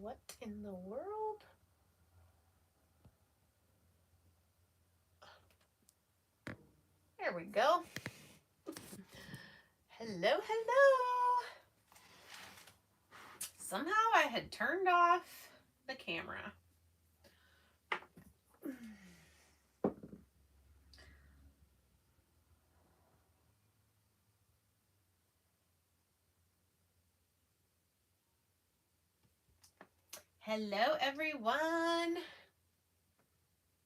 What in the world? There we go. Hello, hello. Somehow I had turned off the camera. Hello, everyone.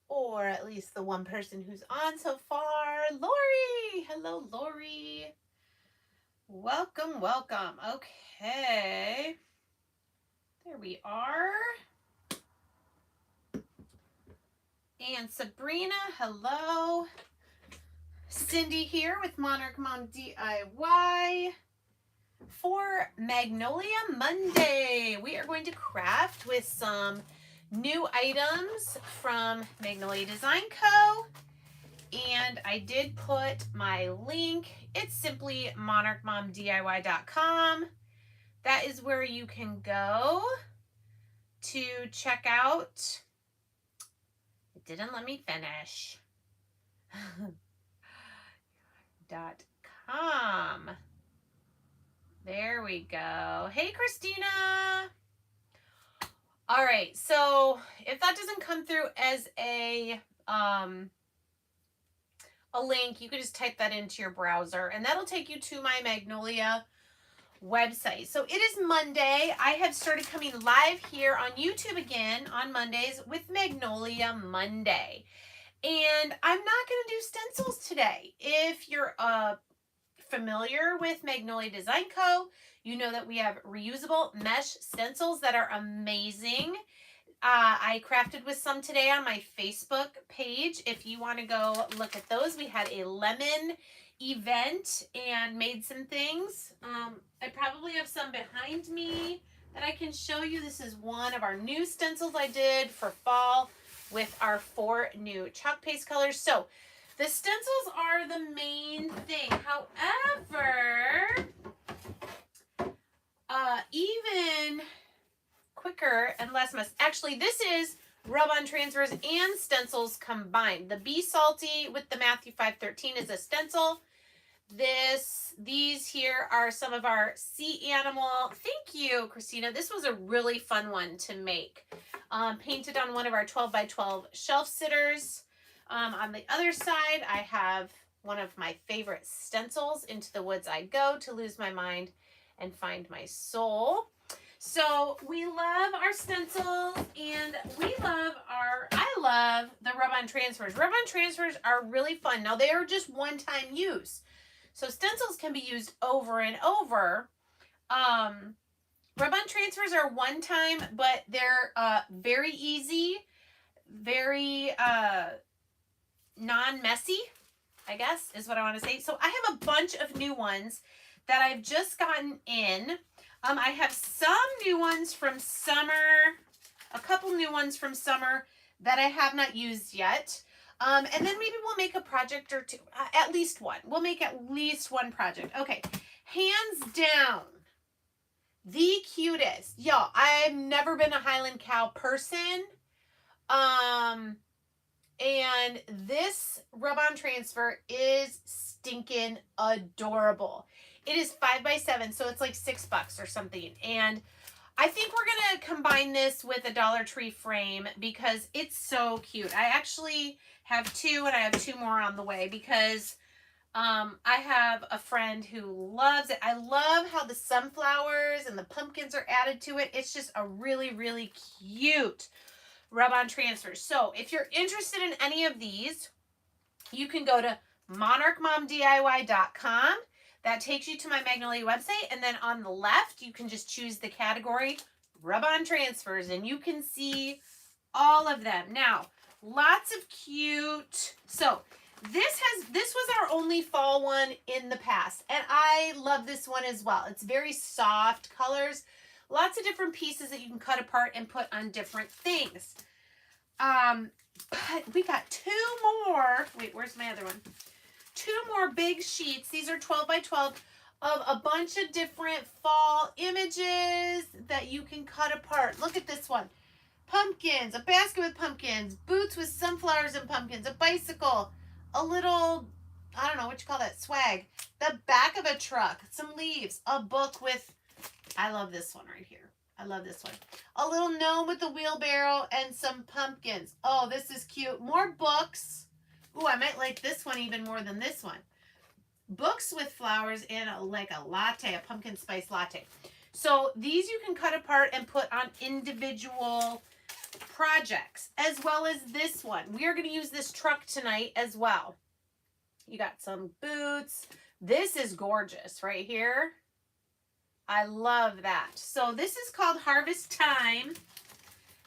Or at least the one person who's on so far. Lori. Hello, Lori. Welcome, welcome. Okay. There we are. And Sabrina, hello. Cindy here with Monarch Mom DIY for Magnolia Monday. We are going to craft with some new items from Magnolia Design Co. And I did put my link. It's simply monarchmomdiy.com. That is where you can go to check out. It didn't let me finish. .com. There we go. Hey, Christina. All right, so if that doesn't come through as a link, you can just type that into your browser, and that'll take you to my Magnolia website. So it is Monday. I have started coming live here on YouTube again on Mondays with Magnolia Monday. And I'm not going to do stencils today. If you're familiar with Magnolia Design Co., you know that we have reusable mesh stencils that are amazing. I crafted with some today on my Facebook page. If you want to go look at those, we had a lemon event and made some things. I probably have some behind me that I can show you. This is one of our new stencils I did for fall with our 4 new chalk paste colors. So the stencils are the main thing. However, even quicker and less mess. Actually, this is rub-on transfers and stencils combined. The Be Salty with the Matthew 5:13 is a stencil. These here are some of our sea animal. Thank you, Christina. This was a really fun one to make. Painted on one of our 12 by 12 shelf sitters. On the other side, I have one of my favorite stencils, Into the Woods I Go to Lose My Mind and Find My Soul. So we love our stencils, and I love the rub-on transfers. Rub-on transfers are really fun. Now, they are just one-time use. So stencils can be used over and over. Rub-on transfers are one time, but they're very easy, very non-messy, I guess is what I want to say. So I have a bunch of new ones that I've just gotten in. I have some new ones from summer, a couple new ones from summer that I have not used yet. And then maybe we'll make a project or two, at least one. We'll make at least one project. Okay, hands down, the cutest. Y'all, I've never been a Highland cow person. And this rub-on transfer is stinking adorable. It is 5 by 7, so it's like $6 or something. And I think we're going to combine this with a Dollar Tree frame because it's so cute. I actually have 2, and I have 2 more on the way because I have a friend who loves it. I love how the sunflowers and the pumpkins are added to it. It's just a really, really cute rub-on transfers. So if you're interested in any of these, you can go to monarchmomdiy.com. That takes you to my Magnolia website, and then on the left, you can just choose the category rub-on transfers, and you can see all of them. Now, lots of cute. So this was our only fall one in the past, and I love this one as well. It's very soft colors, lots of different pieces that you can cut apart and put on different things. But we got 2 more. Wait, where's my other one? 2 more big sheets. These are 12 by 12 of a bunch of different fall images that you can cut apart. Look at this one. Pumpkins, a basket with pumpkins, boots with sunflowers and pumpkins, a bicycle, a little, I don't know what you call that, swag, the back of a truck, some leaves, a book with, I love this one right here. I love this one. A little gnome with a wheelbarrow and some pumpkins. Oh, this is cute. More books. Ooh, I might like this one even more than this one. Books with flowers and like a latte, a pumpkin spice latte. So these you can cut apart and put on individual projects, as well as this one. We are going to use this truck tonight as well. You got some boots. This is gorgeous right here. I love that. So this is called Harvest Time,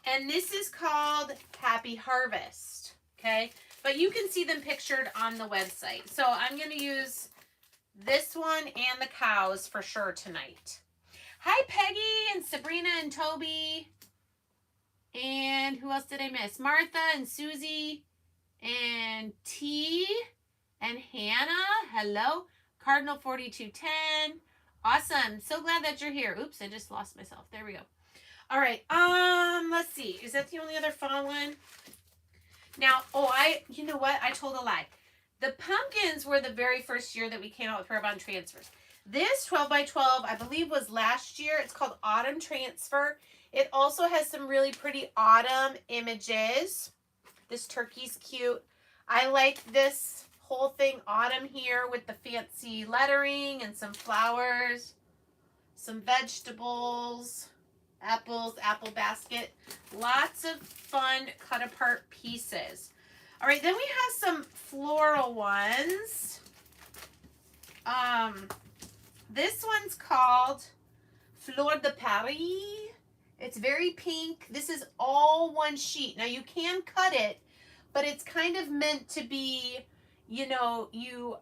and this is called Happy Harvest, okay? But you can see them pictured on the website. So I'm going to use this one and the cows for sure tonight. Hi, Peggy and Sabrina and Toby. And who else did I miss? Martha and Susie and T and Hannah. Hello. Cardinal 4210. Awesome. So glad that you're here. Oops, I just lost myself. There we go. All right. Let's see. Is that the only other fall one? Now, you know what? I told a lie. The pumpkins were the very first year that we came out with Rub-On Transfers. This 12 by 12, I believe, was last year. It's called Autumn Transfer. It also has some really pretty autumn images. This turkey's cute. I like this whole thing autumn here with the fancy lettering and some flowers, some vegetables, apples, apple basket. Lots of fun cut apart pieces. All right, then we have some floral ones. This one's called Fleur de Paris. It's very pink. This is all one sheet. Now you can cut it, but it's kind of meant to be, you know, you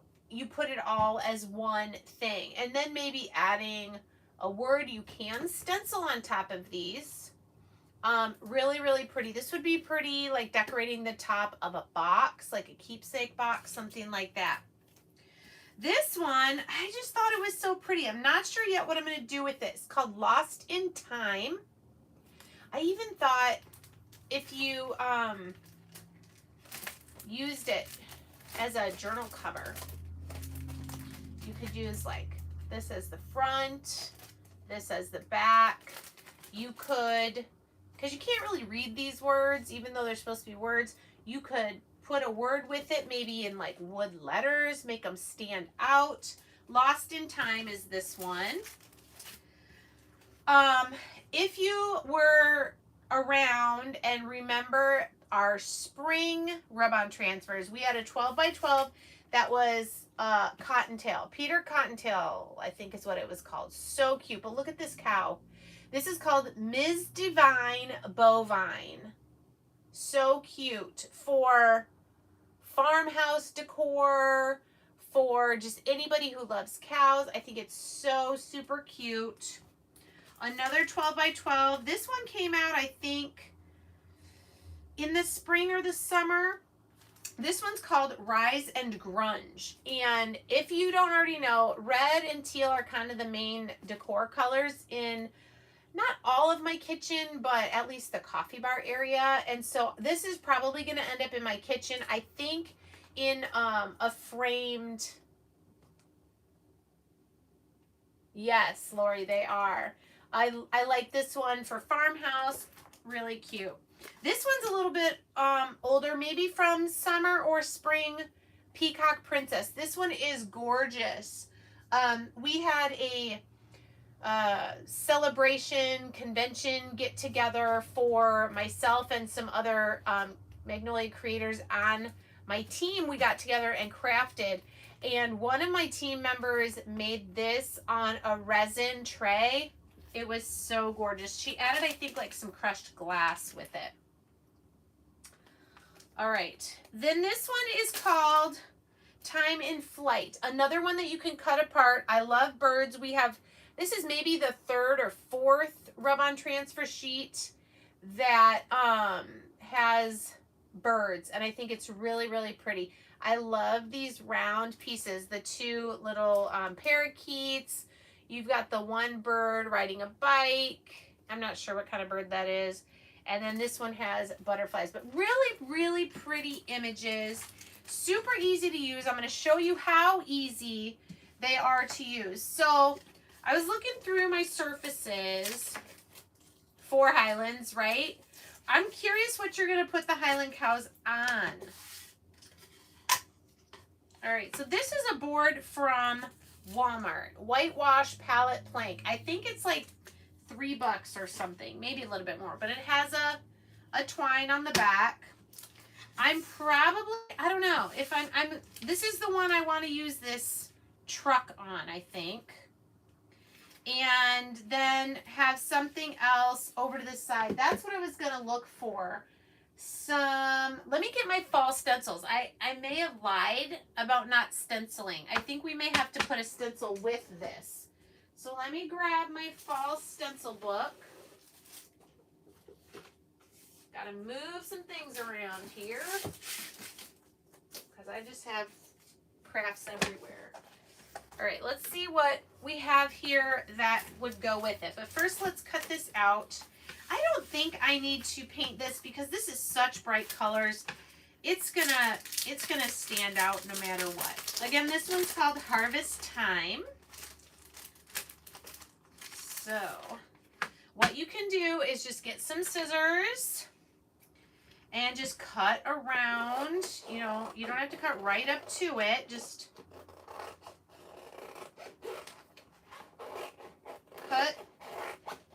put it all as one thing. And then maybe adding a word. You can stencil on top of these. Really, really pretty. This would be pretty, like decorating the top of a box, like a keepsake box, something like that. This one, I just thought it was so pretty. I'm not sure yet what I'm going to do with it. It's called Lost in Time. I even thought if you used it as a journal cover, you could use like this as the front, this as the back. You could, because you can't really read these words, even though they're supposed to be words, you could put a word with it, maybe in like wood letters, make them stand out. Lost in Time is this one. If you were around and remember our spring Rub-On Transfers, we had a 12 by 12 that was Cottontail. Peter Cottontail, I think is what it was called. So cute. But look at this cow. This is called Ms. Divine Bovine. So cute for farmhouse decor, for just anybody who loves cows. I think it's so super cute. Another 12 by 12. This one came out, I think, in the spring or the summer. This one's called Rise and Grunge. And if you don't already know, red and teal are kind of the main decor colors in not all of my kitchen, but at least the coffee bar area. And so this is probably going to end up in my kitchen, I think, in a framed... Yes, Lori, they are. I like this one for farmhouse. Really cute. This one's a little bit older, maybe from summer or spring. Peacock Princess. This one is gorgeous. We had a celebration convention get together for myself and some other Magnolia creators on my team. We got together and crafted, and one of my team members made this on a resin tray. It was so gorgeous. She added, I think, like some crushed glass with it. All right, then this one is called Time in Flight. Another one that you can cut apart. I love birds. We have, this is maybe the third or fourth Rub-On Transfer sheet that has birds, and I think it's really, really pretty. I love these round pieces, the two little parakeets. You've got the one bird riding a bike. I'm not sure what kind of bird that is. And then this one has butterflies, but really, really pretty images. Super easy to use. I'm going to show you how easy they are to use. So I was looking through my surfaces for Highlands, right? I'm curious what you're going to put the Highland cows on. All right, so this is a board from Walmart, whitewash palette plank. I think it's like $3 or something, maybe a little bit more, but it has a twine on the back. I'm probably, I don't know if this is the one I want to use this truck on, I think. And then have something else over to the side. That's what I was going to look for. Let me get my fall stencils. I may have lied about not stenciling. I think we may have to put a stencil with this. So let me grab my fall stencil book. Gotta move some things around here because I just have crafts everywhere. All right, let's see what we have here that would go with it. But first, let's cut this out. I don't think I need to paint this because this is such bright colors. It's gonna stand out no matter what. Again, this one's called Harvest Time. So what you can do is just get some scissors and just cut around. You know, you don't have to cut right up to it. Just cut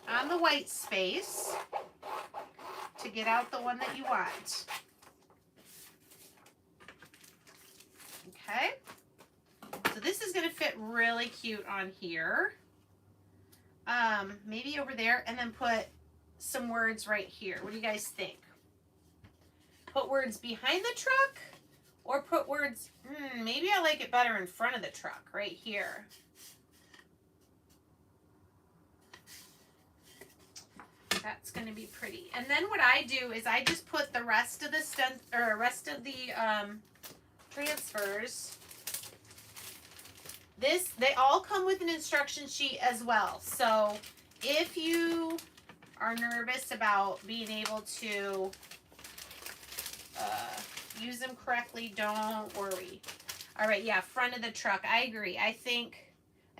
on the white space to get out the one that you want. Okay. So this is going to fit really cute on here. Maybe over there, and then put some words right here. What do you guys think? Put words behind the truck or put words, maybe I like it better in front of the truck, right here. That's going to be pretty. And then what I do is I just put the rest of the transfers. They all come with an instruction sheet as well. So if you are nervous about being able to use them correctly, don't worry. All right, yeah, front of the truck. I agree. I think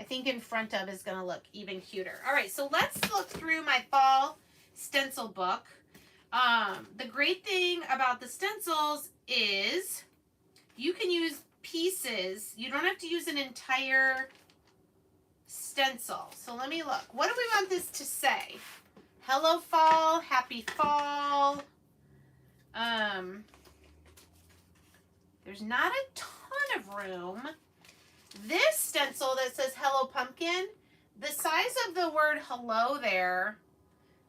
in front of is going to look even cuter. All right, so let's look through my fall stencil book. The great thing about the stencils is you can use pieces. You don't have to use an entire stencil. So let me look. What do we want this to say? Hello fall, happy fall. There's not a ton of room. This stencil that says hello pumpkin, the size of the word hello there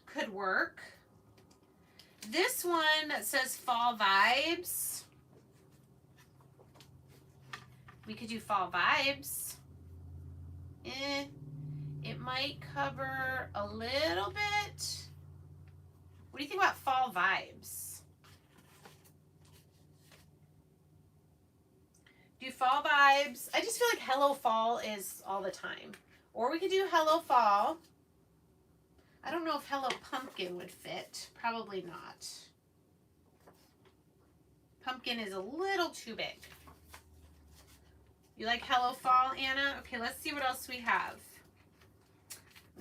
could work. This one that says fall vibes, we could do fall vibes. It might cover a little bit. What do you think about fall vibes? Do fall vibes. I just feel like hello fall is all the time. Or we could do hello fall. I don't know if hello pumpkin would fit. Probably not. Pumpkin is a little too big. You like hello fall, Anna? Okay, let's see what else we have.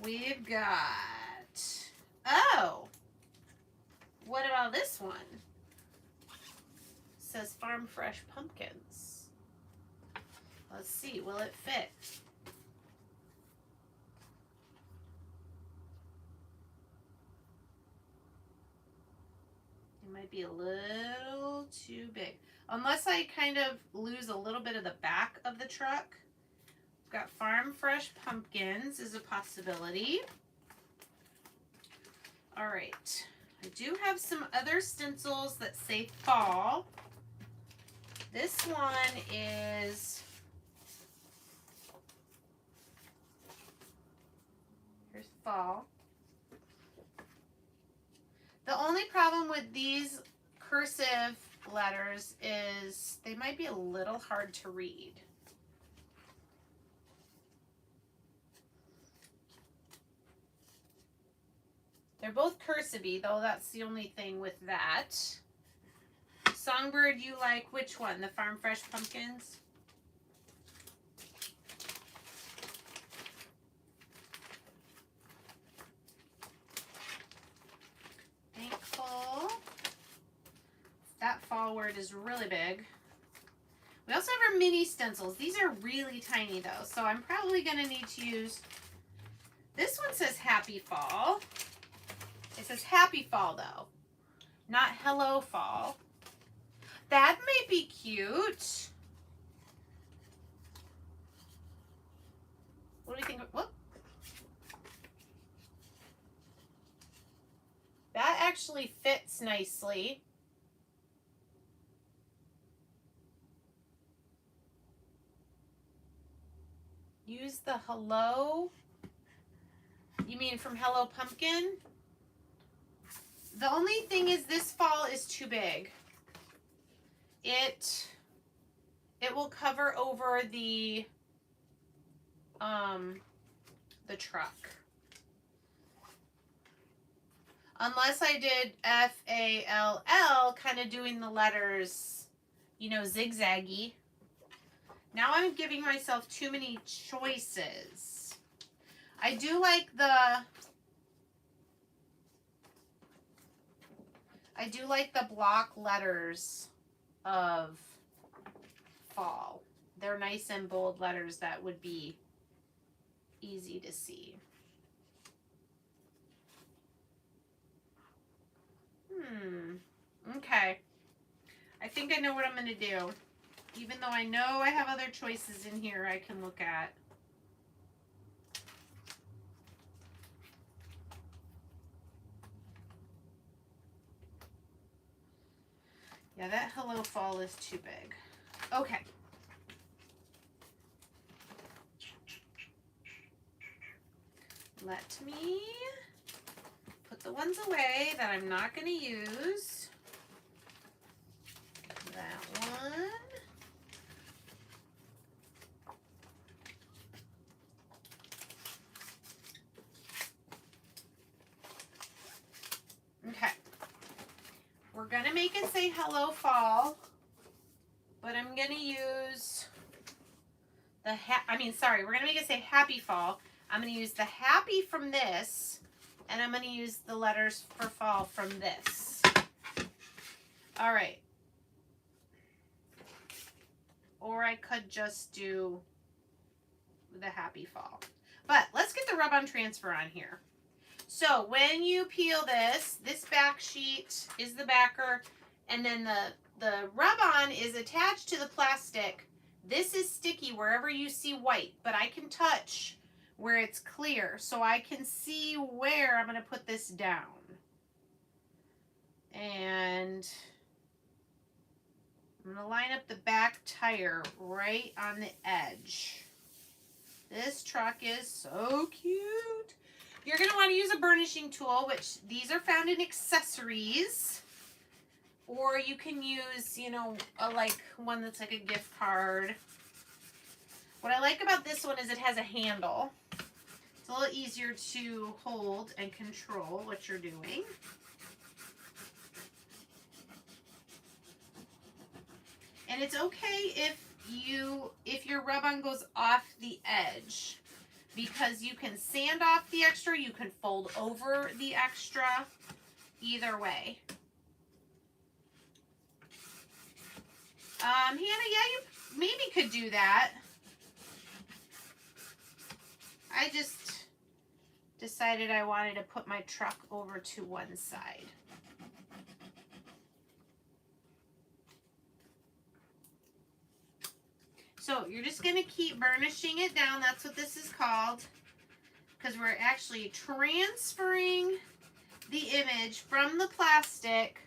We've got, oh, what about this one? It says farm fresh pumpkins. Let's see, will it fit? It might be a little too big. Unless I kind of lose a little bit of the back of the truck. We've got farm fresh pumpkins is a possibility. All right. I do have some other stencils that say fall. This one is, here's fall. The only problem with these cursive letters is they might be a little hard to read. They're both cursive-y, though that's the only thing with that. Songbird, you like which one? The Farm Fresh Pumpkins? Thankful. That fall word is really big. We also have our mini stencils. These are really tiny though, so I'm probably going to need to use, this one says Happy Fall. It says Happy Fall though, not Hello Fall. That may be cute. What do you think? Whoop. That actually fits nicely. Use the hello. You mean from Hello Pumpkin? The only thing is this fall is too big. It will cover over the truck. Unless I did F-A-L-L, kind of doing the letters, you know, zigzaggy. Now I'm giving myself too many choices. I do like the block letters of fall. They're nice and bold letters that would be easy to see. Okay. I think I know what I'm going to do. Even though I know I have other choices in here I can look at. Yeah, that Hello Fall is too big. Okay. Let me put the ones away that I'm not going to use. That one. Okay. We're going to make it say Hello Fall, but I'm going to use the we're going to make it say Happy Fall. I'm going to use the happy from this, and I'm going to use the letters for fall from this. All right. Or I could just do the Happy Fall. But let's get the rub-on transfer on here. So when you peel this back sheet is the backer, and then the rub-on is attached to the plastic. This is sticky wherever you see white, but I can touch where it's clear, so I can see where I'm going to put this down. And I'm going to line up the back tire right on the edge. This truck is so cute. You're going to want to use a burnishing tool, which these are found in accessories. Or you can use, you know, like one that's like a gift card. What I like about this one is it has a handle. It's a little easier to hold and control what you're doing. And it's okay if your rub-on goes off the edge, because you can sand off the extra, you can fold over the extra, either way. Hannah, yeah, you maybe could do that. I just decided I wanted to put my truck over to one side. So you're just going to keep burnishing it down. That's what this is called, because we're actually transferring the image from the plastic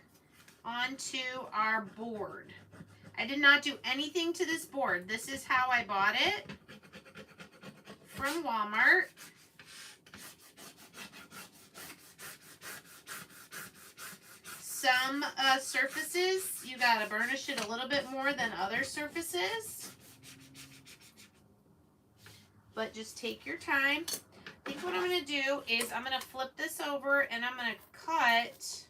onto our board. I did not do anything to this board. This is how I bought it from Walmart. some surfaces, you gotta burnish it a little bit more than other surfaces. But just take your time. I think what I'm gonna do is I'm gonna flip this over and I'm gonna cut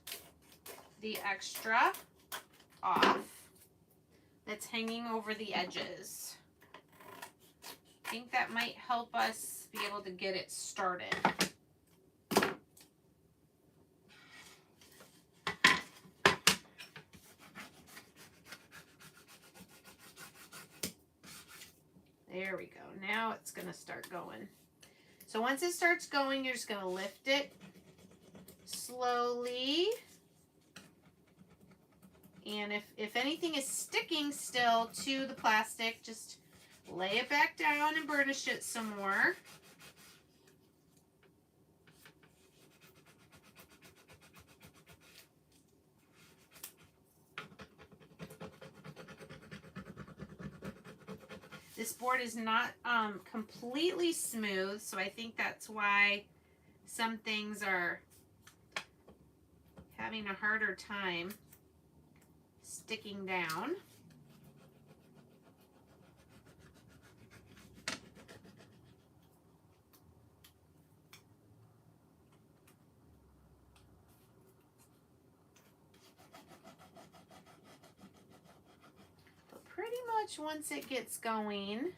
the extra off that's hanging over the edges. I think that might help us be able to get it started. There we go. Now it's going to start going. So once it starts going, you're just going to lift it slowly. And if anything is sticking still to the plastic, just lay it back down and burnish it some more. This board is not completely smooth, so I think that's why some things are having a harder time sticking down. Pretty much once it gets going,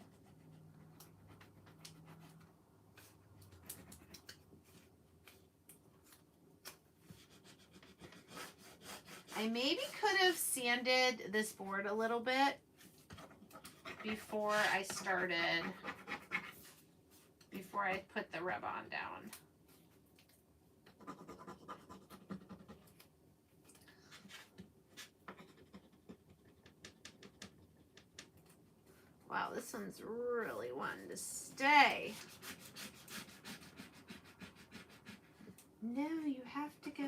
I maybe could have sanded this board a little bit before I put the rub-on down. Wow, this one's really wanting to stay. No, you have to go.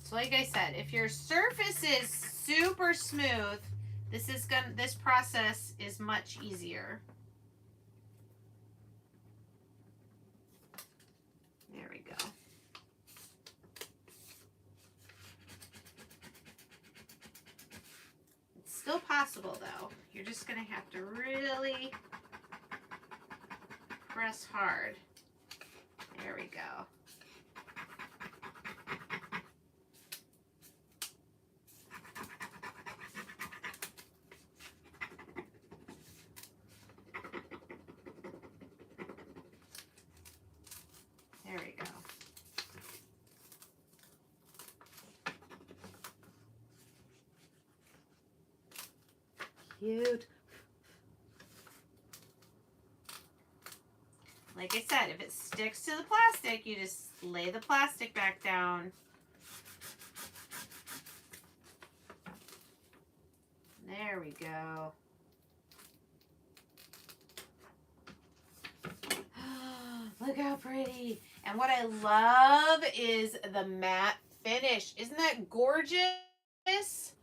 So like I said, if your surface is super smooth, this process is much easier. There we go. It's still possible though. You're just gonna have to really press hard. There we go. There we go. Cute. Like I said, if it sticks to the plastic, you just lay the plastic back down. There we go. Look how pretty. And what I love is the matte finish. Isn't that gorgeous?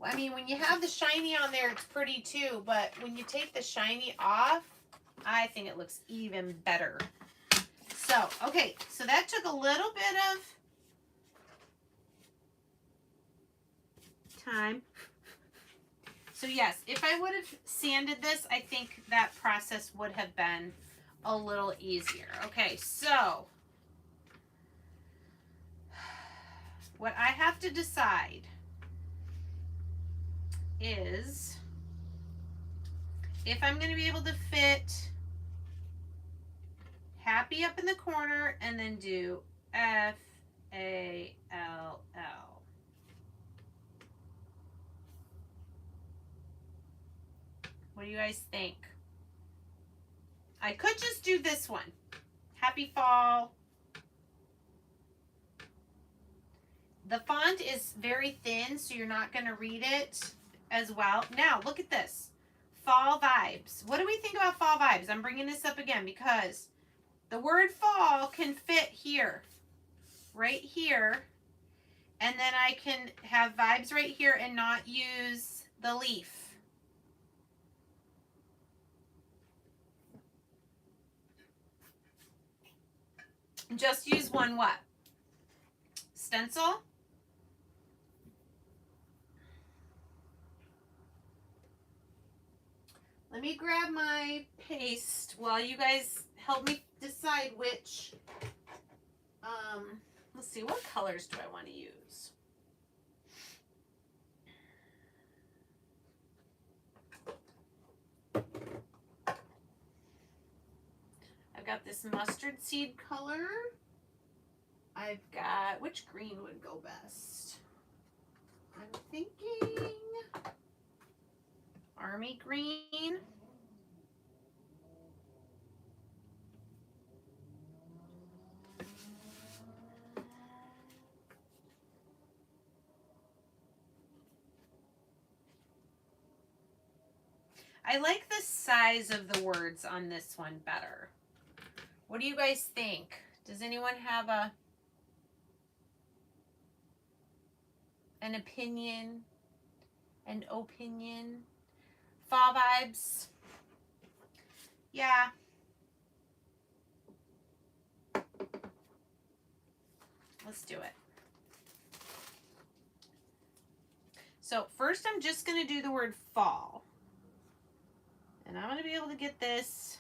I mean, when you have the shiny on there, it's pretty too, but when you take the shiny off, I think it looks even better. So, okay, so that took a little bit of time. So yes, if I would have sanded this, I think that process would have been a little easier. Okay, so what I have to decide is if I'm going to be able to fit Happy up in the corner and then do F-A-L-L. What do you guys think? I could just do this one. Happy Fall. The font is very thin, so you're not going to read it as well. Now, look at this. Fall vibes. What do we think about fall vibes? I'm bringing this up again because the word fall can fit here. right here, and then I can have vibes right here and not use the leaf. Just use one what? Stencil. Let me grab my paste while you guys help me decide which, let's see, what colors do I want to use? I've got this mustard seed color. I've got, which green would go best? I'm thinking army green. I like the size of the words on this one better. What do you guys think? Does anyone have an opinion? An opinion? Fall vibes? Yeah. Let's do it. So first I'm just going to do the word fall. And I'm going to be able to get this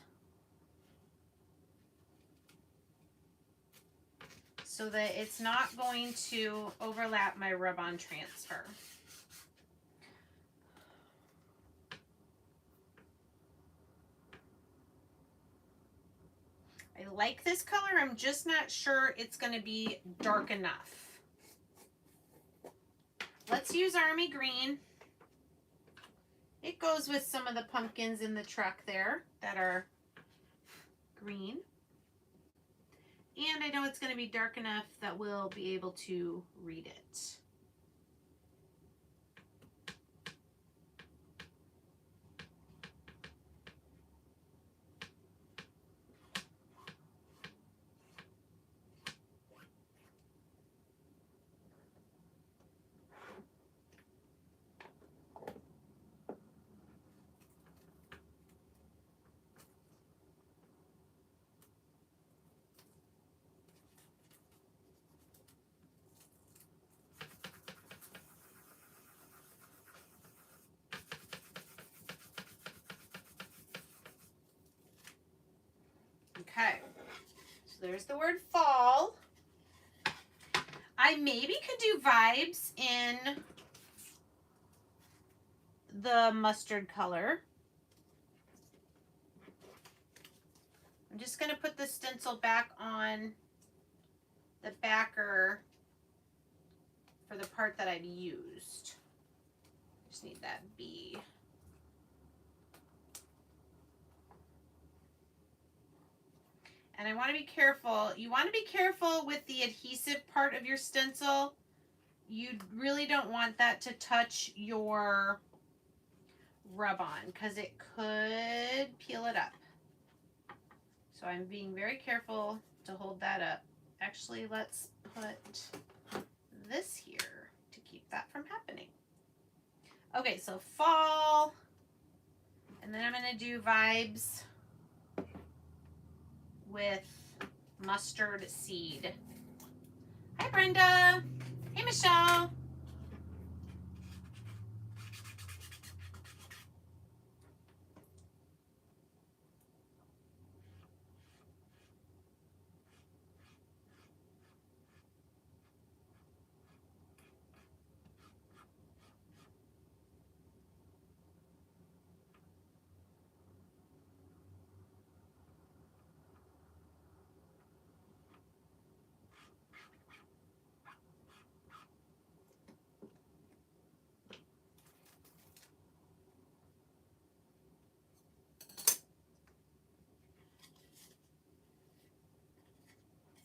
so that it's not going to overlap my rub-on transfer. I like this color. I'm just not sure it's going to be dark enough. Let's use army green. It goes with some of the pumpkins in the truck there that are green. And I know it's going to be dark enough that we'll be able to read it. Okay, so there's the word fall. I maybe could do vibes in the mustard color. I'm just going to put the stencil back on the backer for the part that I've used. Just need that B. And I want to be careful. You want to be careful with the adhesive part of your stencil. You really don't want that to touch your rub-on because it could peel it up. So I'm being very careful to hold that up. Actually, let's put this here to keep that from happening. Okay, so fall. And then I'm going to do vibes with mustard seed. Hi, Brenda. Hey, Michelle.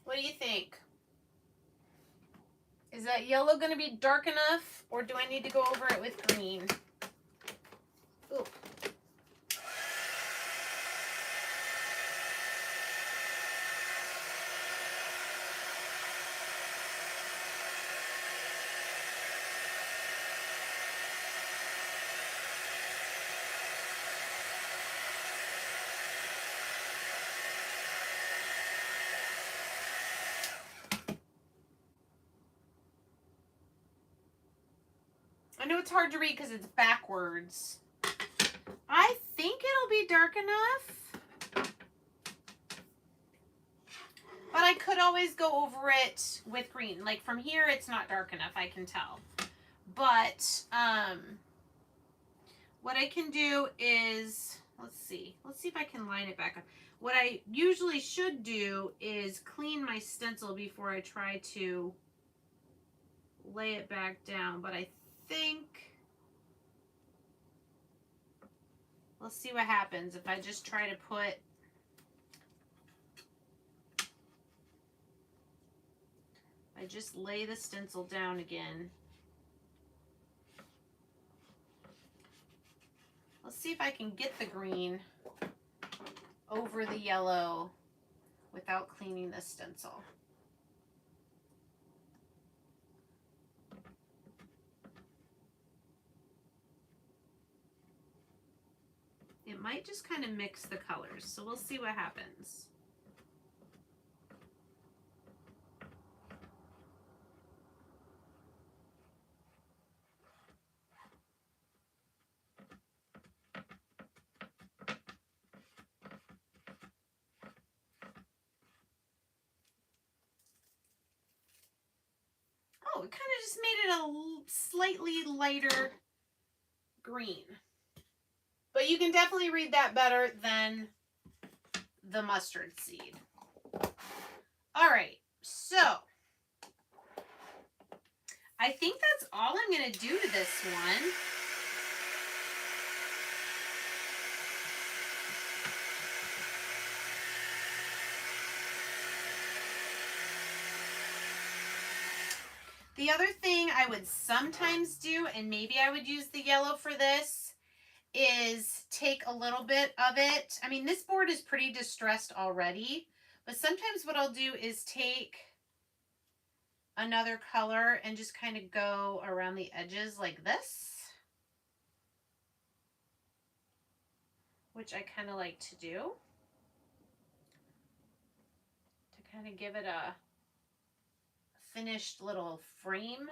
What do you think? Is that yellow going to be dark enough, or do I need to go over it with green? Ooh. it's hard to read because it's backwards. I think it'll be dark enough. But I could always go over it with green. Like from here, it's not dark enough, I can tell. But what I can do is, let's see if I can line it back up. What I usually should do is clean my stencil before I try to lay it back down. But I think, let's see what happens if I just try to put, I just lay the stencil down again. Let's see if I can get the green over the yellow without cleaning the stencil. It might just kind of mix the colors, so we'll see what happens. Oh, it kind of just made it a slightly lighter green. But you can definitely read that better than the mustard seed. All right, so I think that's all I'm going to do to this one. The other thing I would sometimes do, and maybe I would use the yellow for this, is take a little bit of it. I mean, this board is pretty distressed already, but sometimes what I'll do is take another color and just kind of go around the edges like this, which I kind of like to do, to kind of give it a finished little frame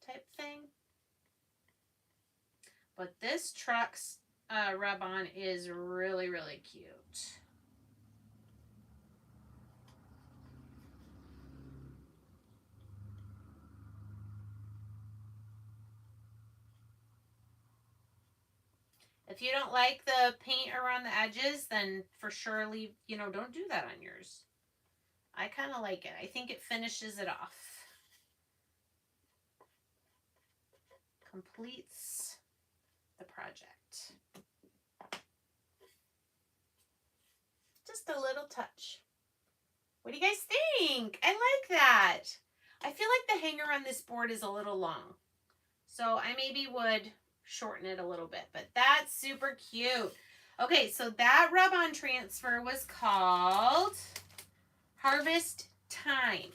type thing. But this truck's rub-on is really, really cute. If you don't like the paint around the edges, then for sure leave, don't do that on yours. I kind of like it. I think it finishes it off. Completes the project. Just a little touch. What do you guys think? I like that. I feel like the hanger on this board is a little long, so I maybe would shorten it a little bit, but that's super cute. Okay, so that rub-on transfer was called Harvest Time.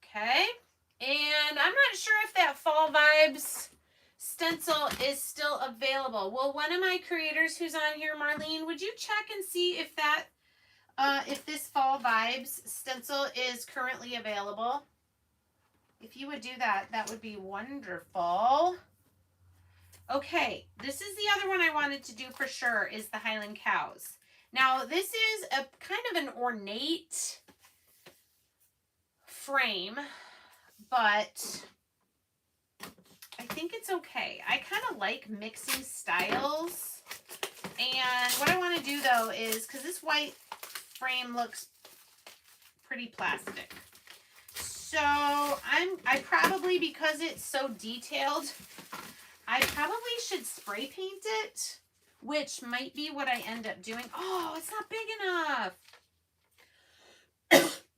Okay, and I'm not sure if that Fall Vibes stencil is still available. Well, one of my creators who's on here, Marlene, would you check and see if that if this Fall Vibes stencil is currently available? If you would do that, that would be wonderful. Okay, this is the other one I wanted to do for sure, is the Highland cows. Now, this is a kind of an ornate frame, but I think it's okay. I kind of like mixing styles. And what I want to do though is, because this white frame looks pretty plastic, so I probably, because it's so detailed, I probably should spray paint it, which might be what I end up doing. Oh, it's not big enough.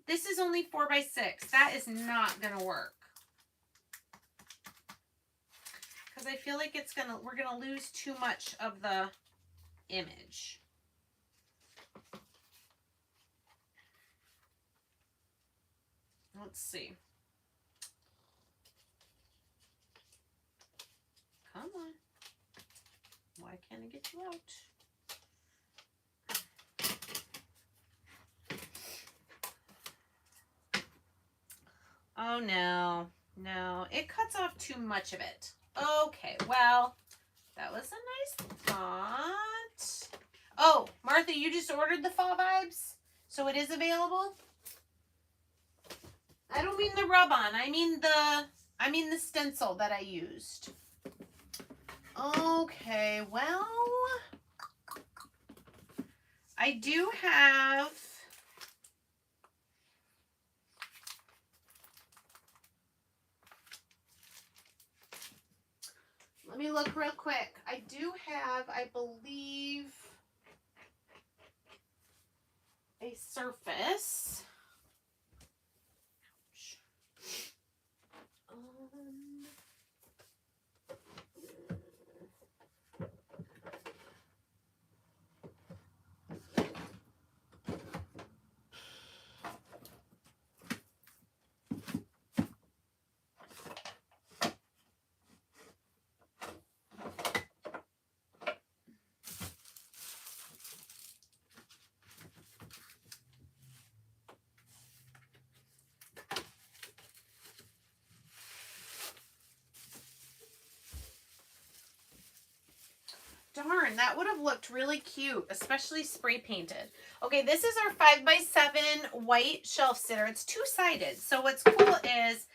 This is only 4x6. That is not gonna work, because I feel like we're gonna lose too much of the image. Let's see. Come on. Why can't I get you out? Oh no, no, it cuts off too much of it. Okay, well, that was a nice thought. Oh, Martha, you just ordered the Fall Vibes? So it is available? I don't mean the rub-on. I mean the stencil that I used. Okay, well, I do have... Let me look real quick. I do have, I believe, a surface. Um, Darn, that would have looked really cute, especially spray painted. Okay, this is our 5x7 white shelf sitter. It's two-sided. So what's cool is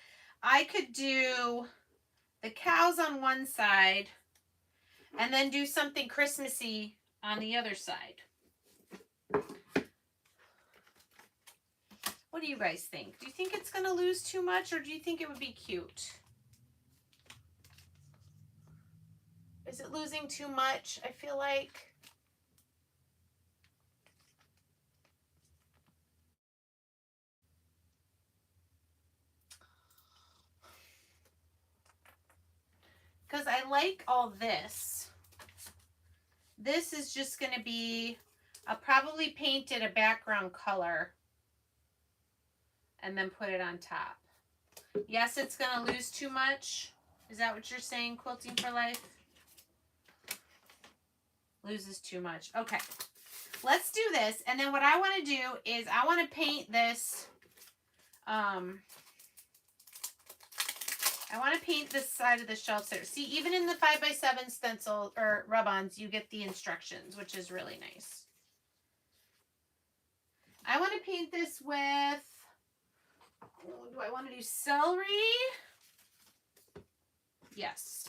I could do the cows on one side and then do something Christmassy on the other side. What do you guys think? Do you think it's going to lose too much, or do you think it would be cute? Is it losing too much? I feel like... because I like all this. This is just going to be... I'll probably paint it a background color and then put it on top. Yes, it's going to lose too much. Is that what you're saying, Quilting for Life? Loses too much. Okay. Let's do this. And then what I want to do is I want to paint this. I want to paint this side of the shelf there. See, even in the 5x7 stencil or rub-ons, you get the instructions, which is really nice. I want to paint this with... do I want to do celery? Yes.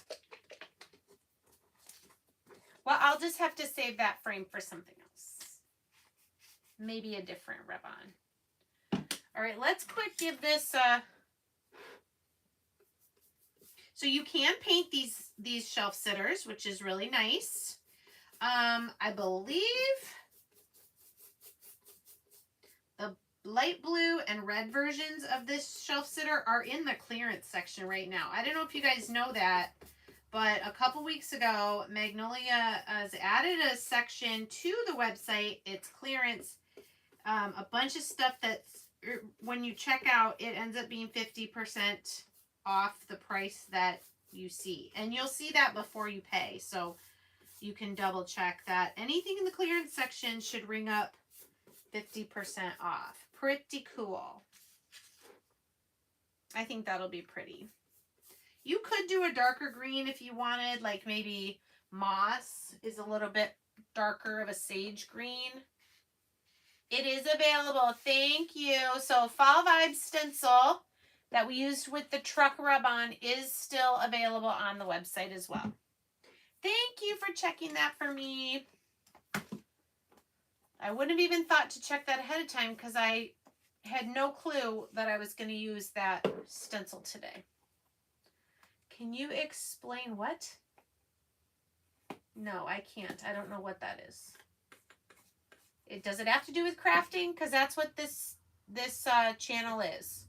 Well, I'll just have to save that frame for something else. Maybe a different rub-on. All right, let's quick give this... So you can paint these shelf sitters, which is really nice. I believe the light blue and red versions of this shelf sitter are in the clearance section right now. I don't know if you guys know that, but a couple weeks ago, Magnolia has added a section to the website. It's clearance. A bunch of stuff that's, when you check out, it ends up being 50% off the price that you see. And you'll see that before you pay. So you can double check that. Anything in the clearance section should ring up 50% off. Pretty cool. I think that'll be pretty. You could do a darker green if you wanted, like maybe moss is a little bit darker of a sage green. It is available. Thank you. So Fall Vibes stencil that we used with the truck rub-on is still available on the website as well. Thank you for checking that for me. I wouldn't have even thought to check that ahead of time because I had no clue that I was going to use that stencil today. Can you explain what? No, I can't. I don't know what that is. Does it have to do with crafting? Because that's what this channel is.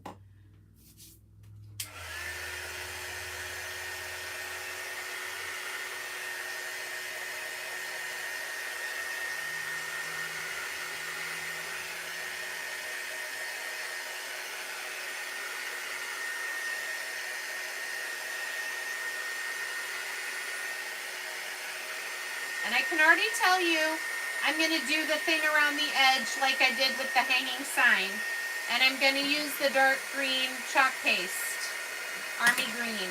And I can already tell you, I'm going to do the thing around the edge like I did with the hanging sign. And I'm going to use the dark green chalk paste, Army Green.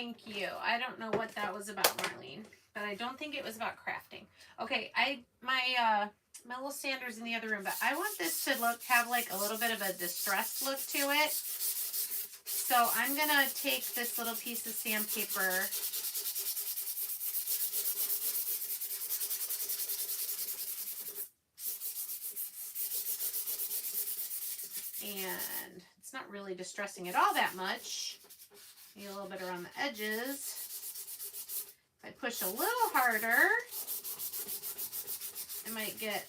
Thank you. I don't know what that was about, Marlene, but I don't think it was about crafting. Okay, my little sander's in the other room, but I want this to have like a little bit of a distressed look to it. So I'm gonna take this little piece of sandpaper and it's not really distressing it all that much. Maybe a little bit around the edges. If I push a little harder, I might get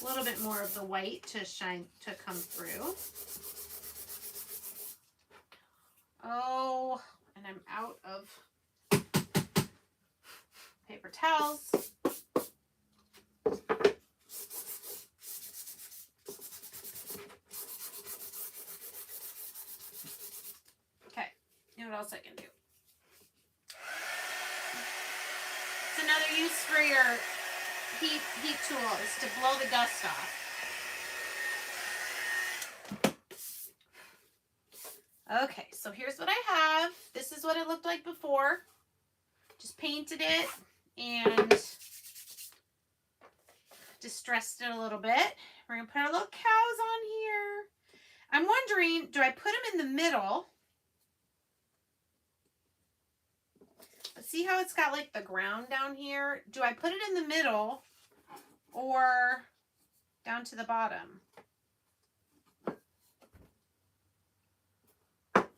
a little bit more of the white to come through. Oh, and I'm out of paper towels. Okay, you know what else I can do? It's another use for your heat tool is to blow the dust off. Okay, so here's what I have. This is what it looked like before. Just painted it and distressed it a little bit. We're gonna put our little cows on here. I'm wondering, do I put them in the middle? Let's see how it's got like the ground down here. Do I put it in the middle or down to the bottom?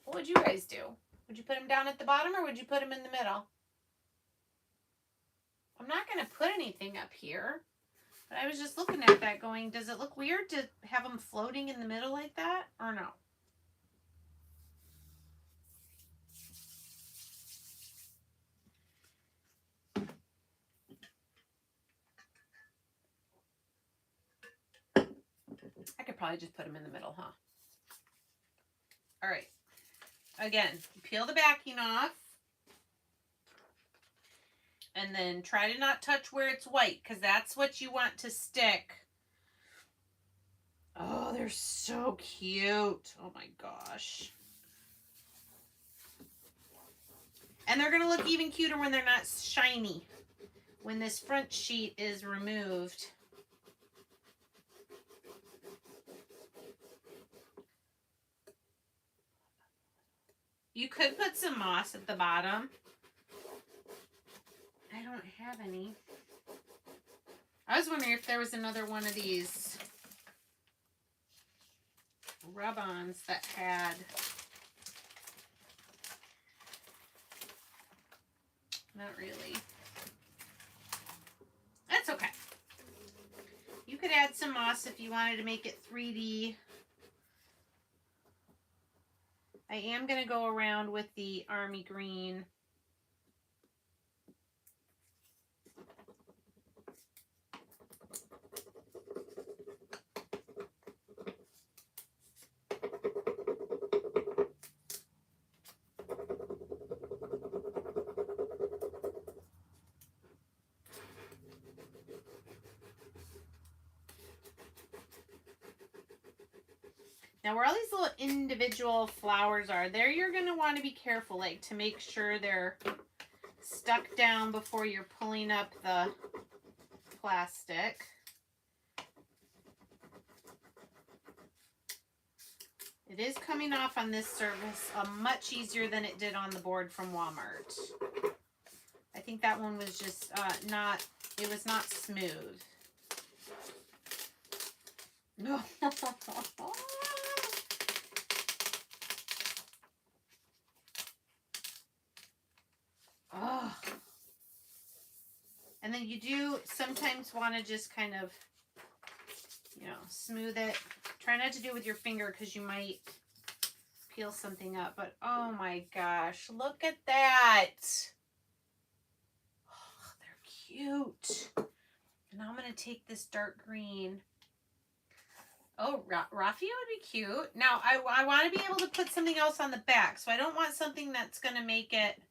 What would you guys do? Would you put them down at the bottom or would you put them in the middle? I'm not going to put anything up here, but I was just looking at that going, does it look weird to have them floating in the middle like that or no? I could probably just put them in the middle, huh? All right. Again, peel the backing off. And then try to not touch where it's white because that's what you want to stick. Oh, they're so cute. Oh my gosh. And they're going to look even cuter when they're not shiny. When this front sheet is removed. You could put some moss at the bottom. I don't have any. I was wondering if there was another one of these rub-ons that had not really. That's okay. You could add some moss if you wanted to make it 3D. I am going to go around with the army green. Now where all these little individual flowers are, there you're going to want to be careful, like to make sure they're stuck down before you're pulling up the plastic. It is coming off on this surface much easier than it did on the board from Walmart. I think that one was just it was not smooth. No. Oh. And then you do sometimes want to just kind of, you know, smooth it. Try not to do it with your finger because you might peel something up. But oh my gosh, look at that. Oh, they're cute. And now I'm going to take this dark green. Oh, Raffia would be cute. Now, I want to be able to put something else on the back. So I don't want something that's going to make it,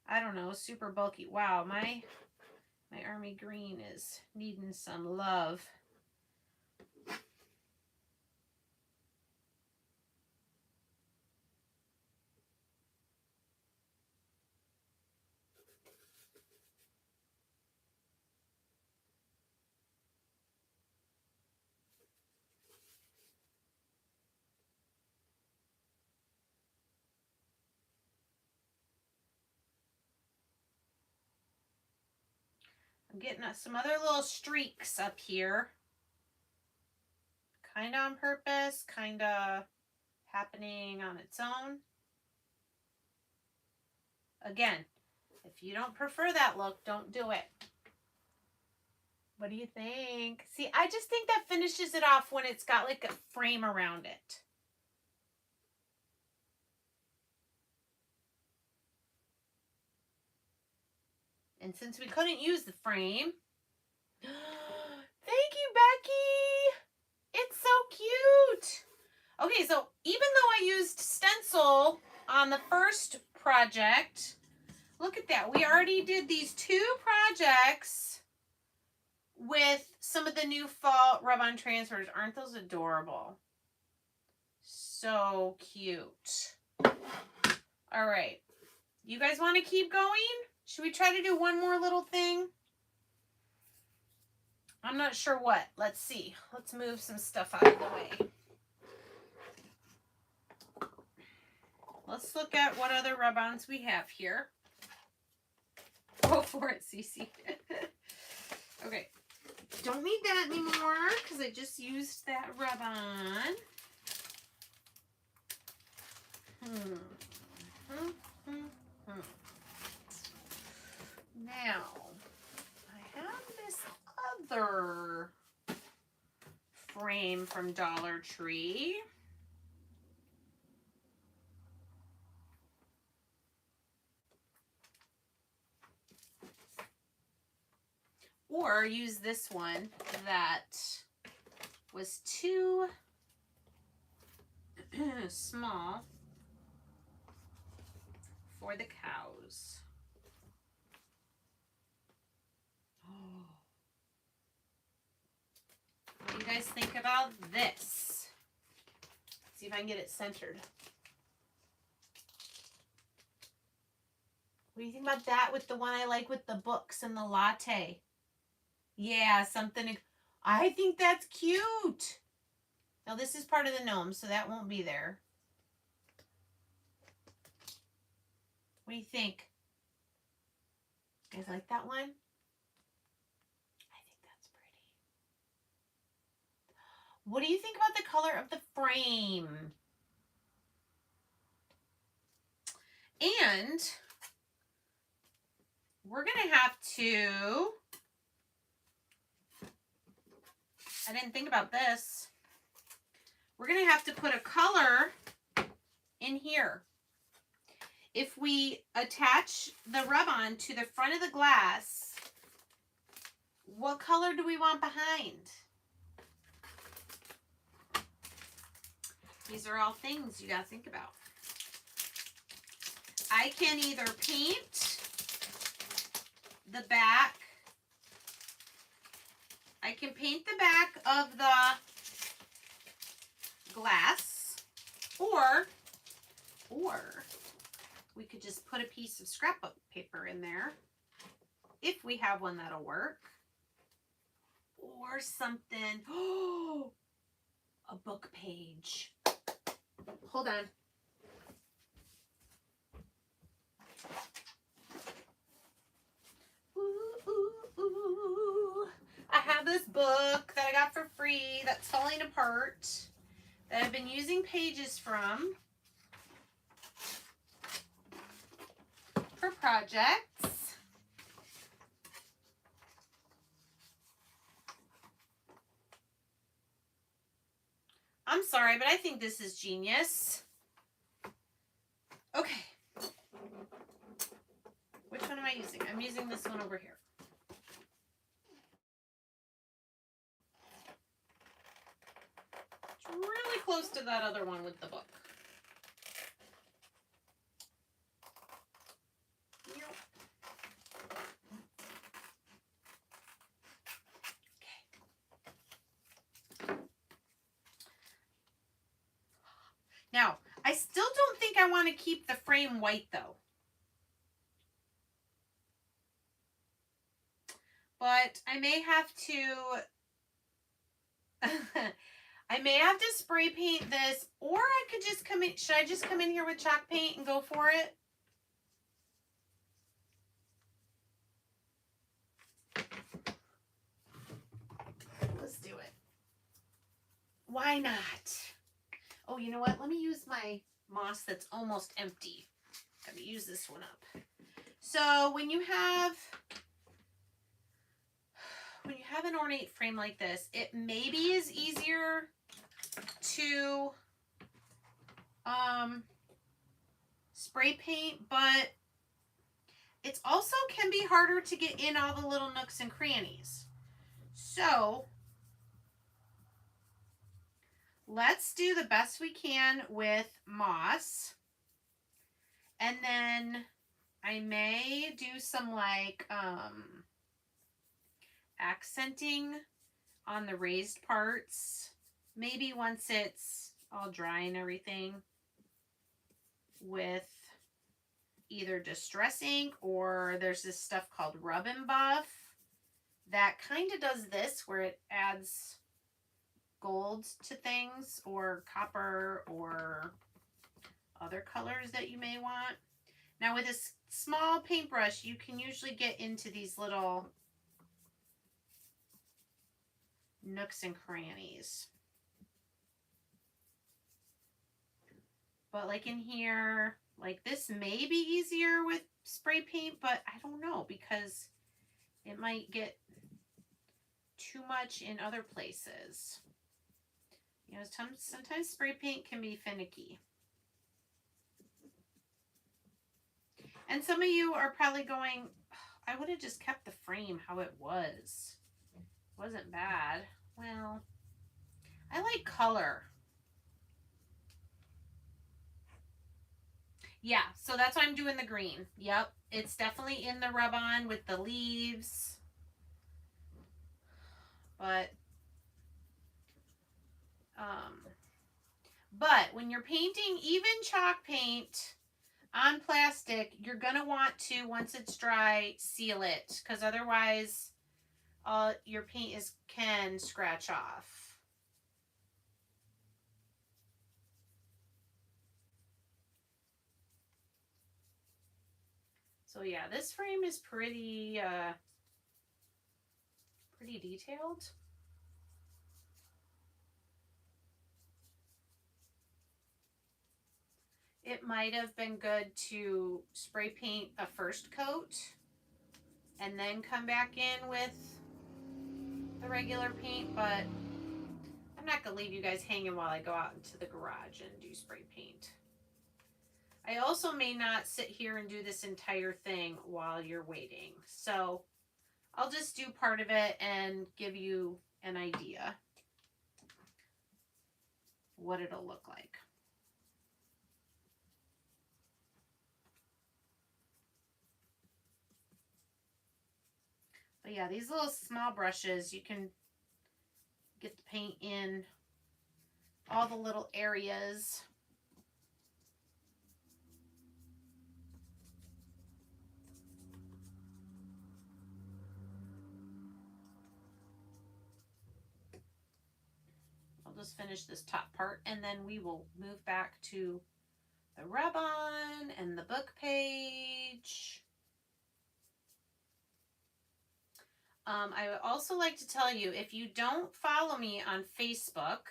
I don't know, super bulky. Wow, my army green is needing some love. I'm getting some other little streaks up here. Kind of on purpose, kind of happening on its own. Again, if you don't prefer that look, don't do it. What do you think? See, I just think that finishes it off when it's got like a frame around it. And since we couldn't use the frame, thank you, Becky. It's so cute. Okay, so even though I used stencil on the first project, look at that. We already did these 2 projects with some of the new fall rub-on transfers. Aren't those adorable? So cute. All right. You guys want to keep going? Should we try to do one more little thing? I'm not sure what. Let's see. Let's move some stuff out of the way. Let's look at what other rub-ons we have here. Go for it, Cece. Okay. Don't need that anymore because I just used that rub-on. Now, I have this other frame from Dollar Tree. Or use this one that was too small for the cows. What do you guys think about this? Let's see if I can get it centered. What do you think about that with the one I like with the books and the latte? Yeah, something. I think that's cute. Now this is part of the gnome, so that won't be there. What do you think? You guys like that one? I think that's pretty. What do you think about the color of the frame? And we're going to have to, I didn't think about this. We're going to have to put a color in here. If we attach the rub-on to the front of the glass, what color do we want behind? These are all things you got to think about. I can either paint the back. I can paint the back of the glass, or we could just put a piece of scrapbook paper in there, if we have one that'll work, or something. Oh, a book page. Hold on. I have this book that I got for free that's falling apart that I've been using pages from for projects. I'm sorry, but I think this is genius. Okay. Which one am I using? I'm using this one over here. It's really close to that other one with the book. Yep. Okay. Now, I still don't think I want to keep the frame white though. But I may have to spray paint this, or I could just come in. Should I just come in here with chalk paint and go for it? why not? Oh, you know what? Let me use my moss that's almost empty. Gotta use this one up. So when you have an ornate frame like this, it maybe is easier to spray paint, but it's also can be harder to get in all the little nooks and crannies. So let's do the best we can with moss. And then I may do some like accenting on the raised parts. Maybe once it's all dry and everything, with either distress ink or there's this stuff called Rub and Buff that kind of does this, where it adds gold to things, or copper, or other colors that you may want. Now with a small paintbrush, you can usually get into these little nooks and crannies. But like in here, like this may be easier with spray paint, but I don't know, because it might get too much in other places. You know, sometimes spray paint can be finicky. And some of you are probably going, I would have just kept the frame how it was. It wasn't bad. Well, I like color. Yeah, so that's why I'm doing the green. Yep, it's definitely in the rub-on with the leaves. But when you're painting even chalk paint on plastic, you're going to want to, once it's dry, seal it, because otherwise your paint can scratch off. So yeah, this frame is pretty detailed. It might have been good to spray paint a first coat and then come back in with the regular paint, but I'm not going to leave you guys hanging while I go out into the garage and do spray paint. I also may not sit here and do this entire thing while you're waiting. So I'll just do part of it and give you an idea what it'll look like. But yeah, these little small brushes, you can get the paint in all the little areas. I'll just finish this top part and then we will move back to the rub-on and the book page. I would also like to tell you, if you don't follow me on Facebook,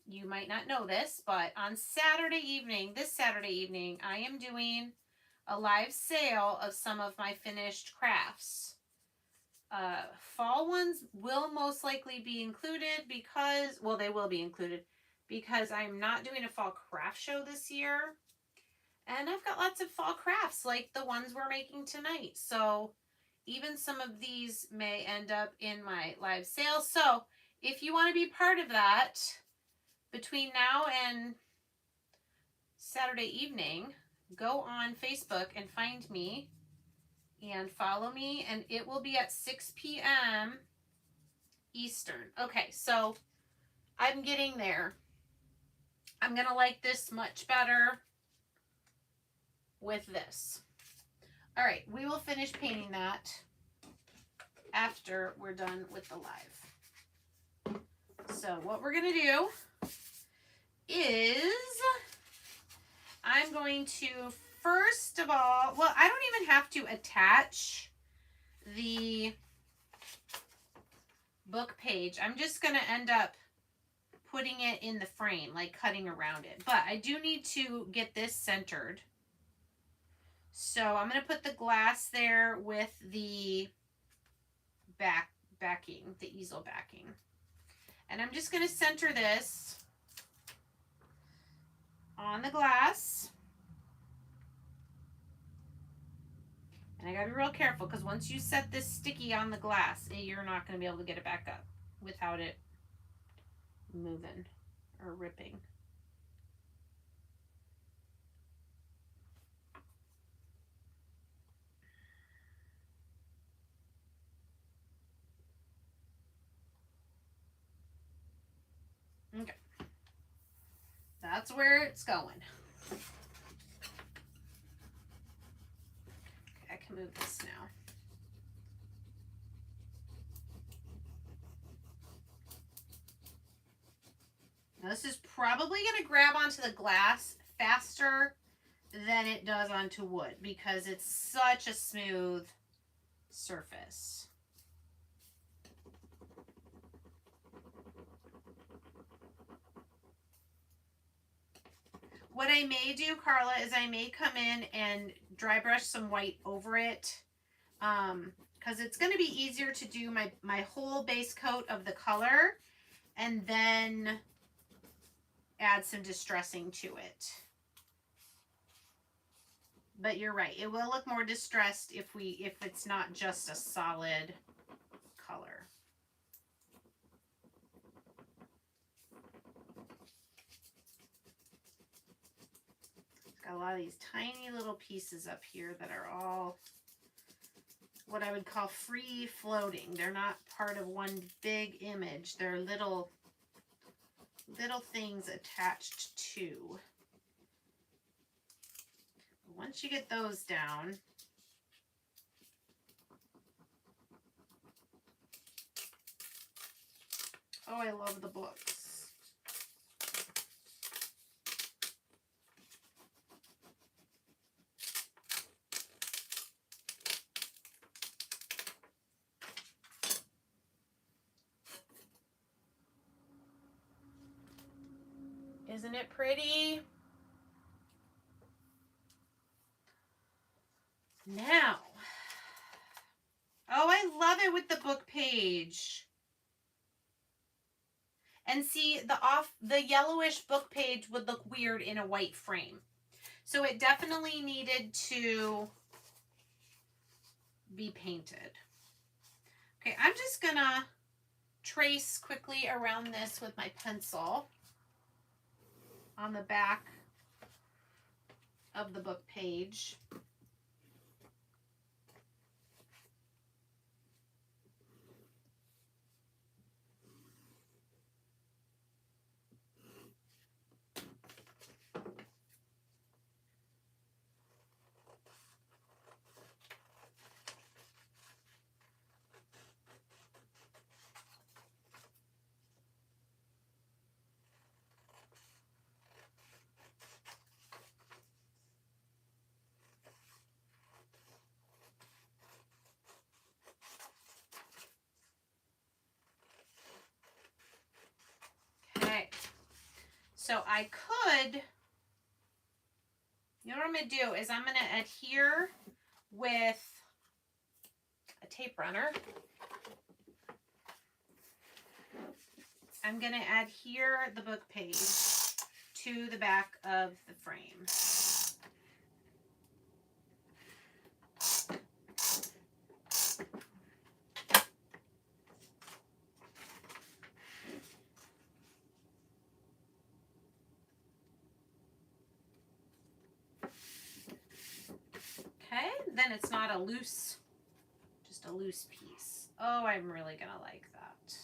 you might not know this, but on this Saturday evening, I am doing a live sale of some of my finished crafts. Fall ones will most likely be included because, well, they will be included because I'm not doing a fall craft show this year. And I've got lots of fall crafts like the ones we're making tonight. So even some of these may end up in my live sale. So if you want to be part of that between now and Saturday evening, go on Facebook and find me and follow me, and it will be at 6 p.m. Eastern. Okay, so I'm getting there. I'm going to like this much better with this. All right, we will finish painting that after we're done with the live. So what we're going to do is I'm going to, first of all, well, I don't even have to attach the book page, I'm just going to end up putting it in the frame, like cutting around it. But I do need to get this centered. So I'm going to put the glass there with the backing, the easel backing. And I'm just going to center this on the glass. And I got to be real careful because once you set this sticky on the glass, you're not going to be able to get it back up without it moving or ripping. Okay. That's where it's going. Okay, I can move this now. Now this is probably going to grab onto the glass faster than it does onto wood because it's such a smooth surface. What I may do, Carla, is I may come in and dry brush some white over it because it's going to be easier to do my whole base coat of the color and then add some distressing to it. But you're right, it will look more distressed if it's not just a solid color. Got a lot of these tiny little pieces up here that are all what I would call free floating. They're not part of one big image. They're little things attached to. Once you get those down, oh, I love the books. Isn't it pretty? Now, oh, I love it with the book page. And see, the yellowish book page would look weird in a white frame. So it definitely needed to be painted. Okay, I'm just gonna trace quickly around this with my pencil on the back of the book page. Okay, so I could, you know what I'm going to do is I'm going to adhere with a tape runner. I'm going to adhere the book page to the back of the frame. Okay, then it's not a loose, just a loose piece. Oh, I'm really gonna like that.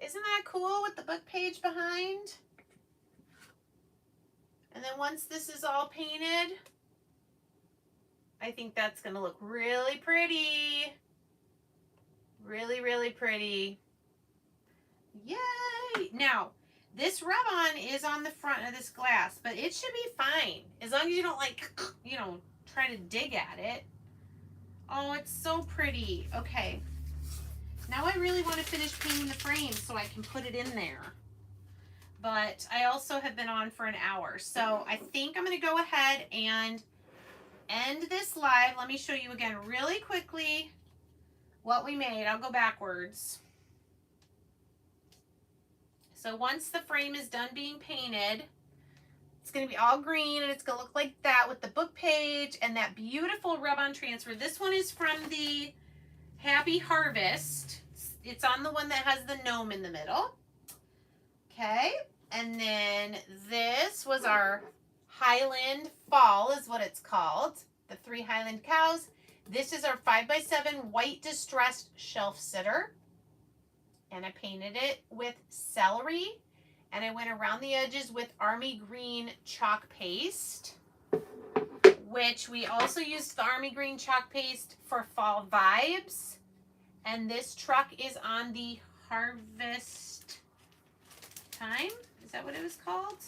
Isn't that cool with the book page behind? And then once this is all painted, I think that's gonna look really pretty. Really, really pretty. Yay! Now, this rub-on is on the front of this glass, but it should be fine. As long as you don't, like, you know, try to dig at it. Oh, it's so pretty. Okay. Now I really want to finish painting the frame so I can put it in there. But I also have been on for an hour. So I think I'm going to go ahead and end this live. Let me show you again really quickly what we made. I'll go backwards. So once the frame is done being painted, it's going to be all green and it's going to look like that with the book page and that beautiful rub-on transfer. This one is from the Happy Harvest. It's on the one that has the gnome in the middle. Okay, and then this was our Highland Fall is what it's called. The 3 Highland cows. This is our 5x7 white distressed shelf sitter. And I painted it with celery. And I went around the edges with army green chalk paste, which we also used the army green chalk paste for fall vibes. And this truck is on the Harvest Time. Is that what it was called?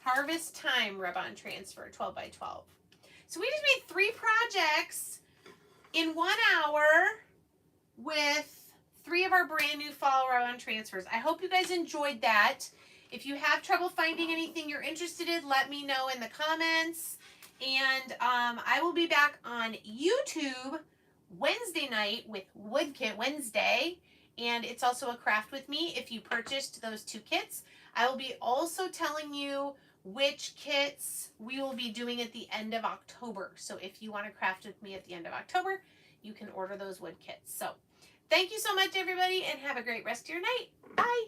Harvest Time rub-on transfer, 12x12. So we just made 3 projects in 1 hour with 3 of our brand new fall rub-on transfers. I hope you guys enjoyed that. If you have trouble finding anything you're interested in, let me know in the comments. And I will be back on YouTube Wednesday night with Wood Kit Wednesday. And it's also a craft with me if you purchased those 2 kits. I will be also telling you which kits we will be doing at the end of October. So if you want to craft with me at the end of October, you can order those wood kits. So thank you so much, everybody, and have a great rest of your night. Bye.